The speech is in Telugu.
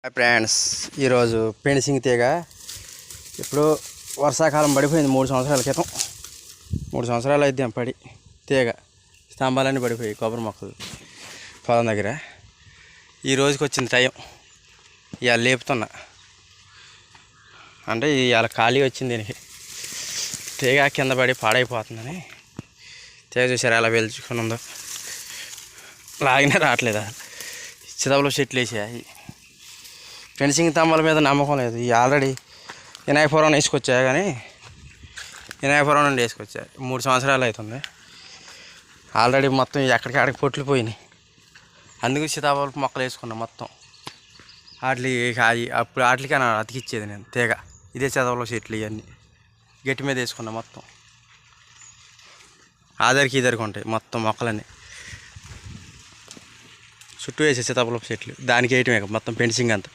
హాయ్ ఫ్రెండ్స్, ఈరోజు ఫెన్సింగ్ తీగ ఇప్పుడు వర్షాకాలం పడిపోయింది. 3 సంవత్సరాల క్రితం 3 సంవత్సరాలు అయితే పడి తీగ స్తంభాలన్నీ పడిపోయి కొబ్బరి మొక్కలు పొలం దగ్గర. ఈ రోజుకి వచ్చింది టైం. ఇవాళ లేపుతున్నా అంటే ఇవాళ ఖాళీ వచ్చింది. దీనికి తీగ కింద పడి పాడైపోతుందని తీగ చూసారు ఎలా వెలుచుకుని ఉందో. లాగినా రావట్లేదు. చిదవలో చెట్లు వేసాయి. ఫెన్సింగ్ స్తంభాల మీద నమ్మకం లేదు. ఈ ఆల్రెడీ వినాయకపురం వేసుకొచ్చా, కానీ వినాయకపురం నుండి వేసుకొచ్చా 3 సంవత్సరాలు అవుతుంది. ఆల్రెడీ మొత్తం ఎక్కడికి పొట్లు పోయినాయి. అందుకు సీతాఫలం మొక్కలు వేసుకున్నా మొత్తం. అప్పుడు వాటికైనా అతికిచ్చేది నేను తీగ. ఇదే చదవలో చెట్లు ఇవన్నీ గట్టి మీద వేసుకున్నా మొత్తం. ఆదరికి ఇదరికి ఉంటాయి మొత్తం మొక్కలన్నీ. చుట్టూ వేసే సీతాఫలం చెట్లు దానికి వేయటమే మొత్తం ఫెన్సింగ్ అంతా.